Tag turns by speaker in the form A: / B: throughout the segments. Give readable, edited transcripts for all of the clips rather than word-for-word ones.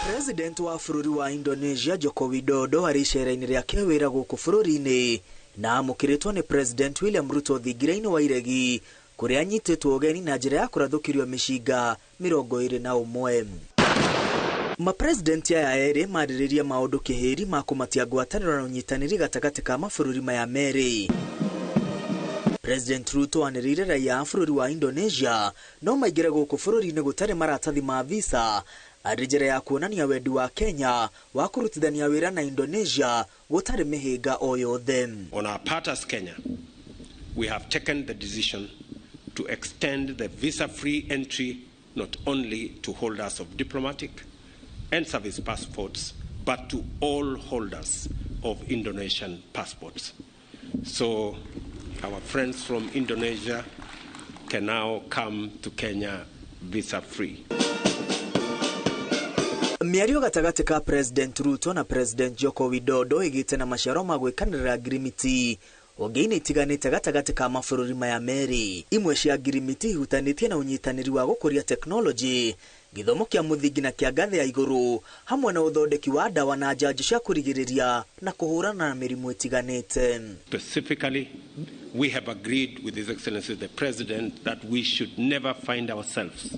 A: President wa bũrũri wa Indonesia Joko Widodo aricera-inĩ rĩake wĩra gũkũ bũrũri-inĩ na amũkĩrĩtwo nĩ President William Ruto thingira-inĩ wa iregi kũrĩa anyitĩtwo ũgeni na njĩra ya kũrathũkĩrio mĩcinga 21. Mapresident aya erĩ marĩrĩria maũndũ kĩhĩri ma kũmatia ngwatanĩro na ũnyitanĩri gatagatĩ ka mabũrũri maya merĩ. President Ruto anĩrĩire raia a bũrũri wa Indonesia no maingĩre gũkũ bũrũri-inĩ gũtarĩ maratathi ma visa arĩ njĩra ya kuonania wendi wa Kenya wa kũrutithania wĩra na Indonesia gũtarĩ mĩhĩnga o yothe.
B: On our part as Kenya, we have taken the decision to extend the visa-free entry not only to holders of diplomatic and service passports, but to all holders of Indonesian passports. So our friends from Indonesia can now come to Kenya visa-free.
A: Miario gatagatĩ ka President Ruto na President Joko Widodo ĩgĩte na maciaro ma gwĩkanĩra ngirimiti onge-inĩ itiganĩte gatagatĩ ka mabũrũri maya merĩ. Imwe cia ngirimiti ihutanĩtie na ũnyitanĩri wa gũkũria teknoloji, gĩthomo kĩa mũthingi na kĩa ngathĩ ya igũrũ, hamwe na ũthondeki wa ndawa na njanjo cia kũrigĩrĩria na kũhũrana na mĩrimũ ĩtiganĩte.
B: Specifically, we have agreed with His Excellency the President that we should never find ourselves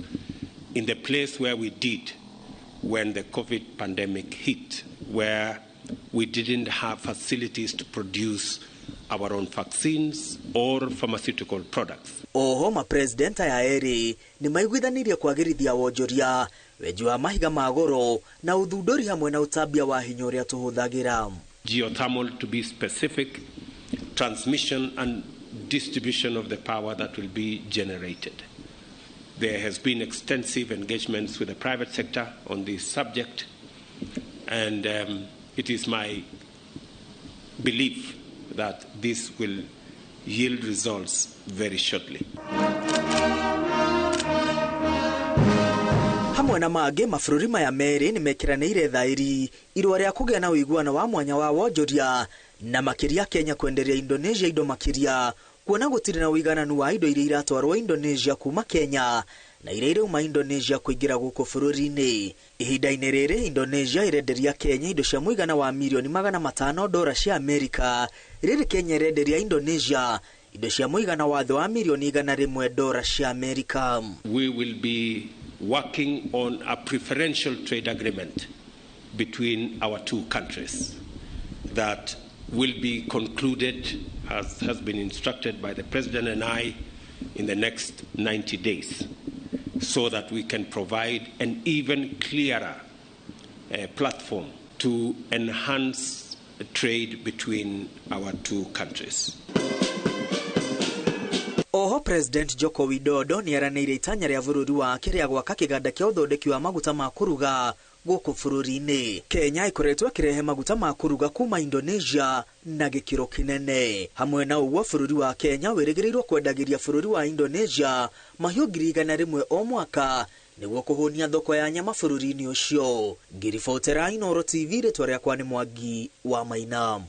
B: in the place where we did when the COVID pandemic hit, where we didn't have facilities to produce our own vaccines or pharmaceutical products.
A: Oho mapresident aya erĩ nĩ maiguithanirie kwagĩrithia wonjoria, wenji wa mahiga ma goro na ũthundũri hamwe na ũtambia wa hinya ũrĩa tũhũthagĩra.
B: Geothermal, to be specific, transmission and distribution of the power that will be generated. There has been extensive engagements with the private sector on this subject, and it is my belief that this will yield results very shortly.
A: Hamwe na mangĩ mabũrũri maya merĩ nĩ mekiranĩire thaĩri irũa rĩa kũgĩa na ũiguano wa mwanya wa wonjoria na makĩria Kenya kwenderia Indonesia indo makĩria, kuona gũtirĩ na ũigananu wa indo iria iratwarwo Indonesia kuma Kenya na iria irauma Indonesia kũingĩra gũkũ bũrũri-inĩ. Ihinda-inĩ rĩrĩ Indonesia irenderia Kenya indo cia mũigana wa mirioni $500 cia Amerika, rĩrĩ Kenya irenderia Indonesia indo cia mũigana wa thĩ wa mirioni $100 cia Amerika.
B: We will be working on a preferential trade agreement between our two countries that will be concluded, as has been instructed by the President and I, in the next 90 days, so that we can provide an even clearer platform to enhance trade between our two countries.
A: Oho President Joko Widodo nĩ aranĩire itanya rĩa bũrũri wake rĩa gwaka kĩganda kĩa ũthondeki wa maguta ma kũruga gũkũ bũrũri-inĩ. Kenya ĩkoretwo ĩkĩrehe maguta ma kũruga kuma Indonesia na gĩkĩro kĩnene. Hamwe na ũguo bũrũri wa Kenya wĩrĩgĩrĩirwo kwendagĩria bũrũri wa Indonesia mahiũ 100,000 o mwaka nĩguo kũhũnia thoko ya nyama bũrũri-inĩ ũcio. Ngiribotera Inooro TV, rĩtwa rĩakwa nĩ Mwangi wa Maina.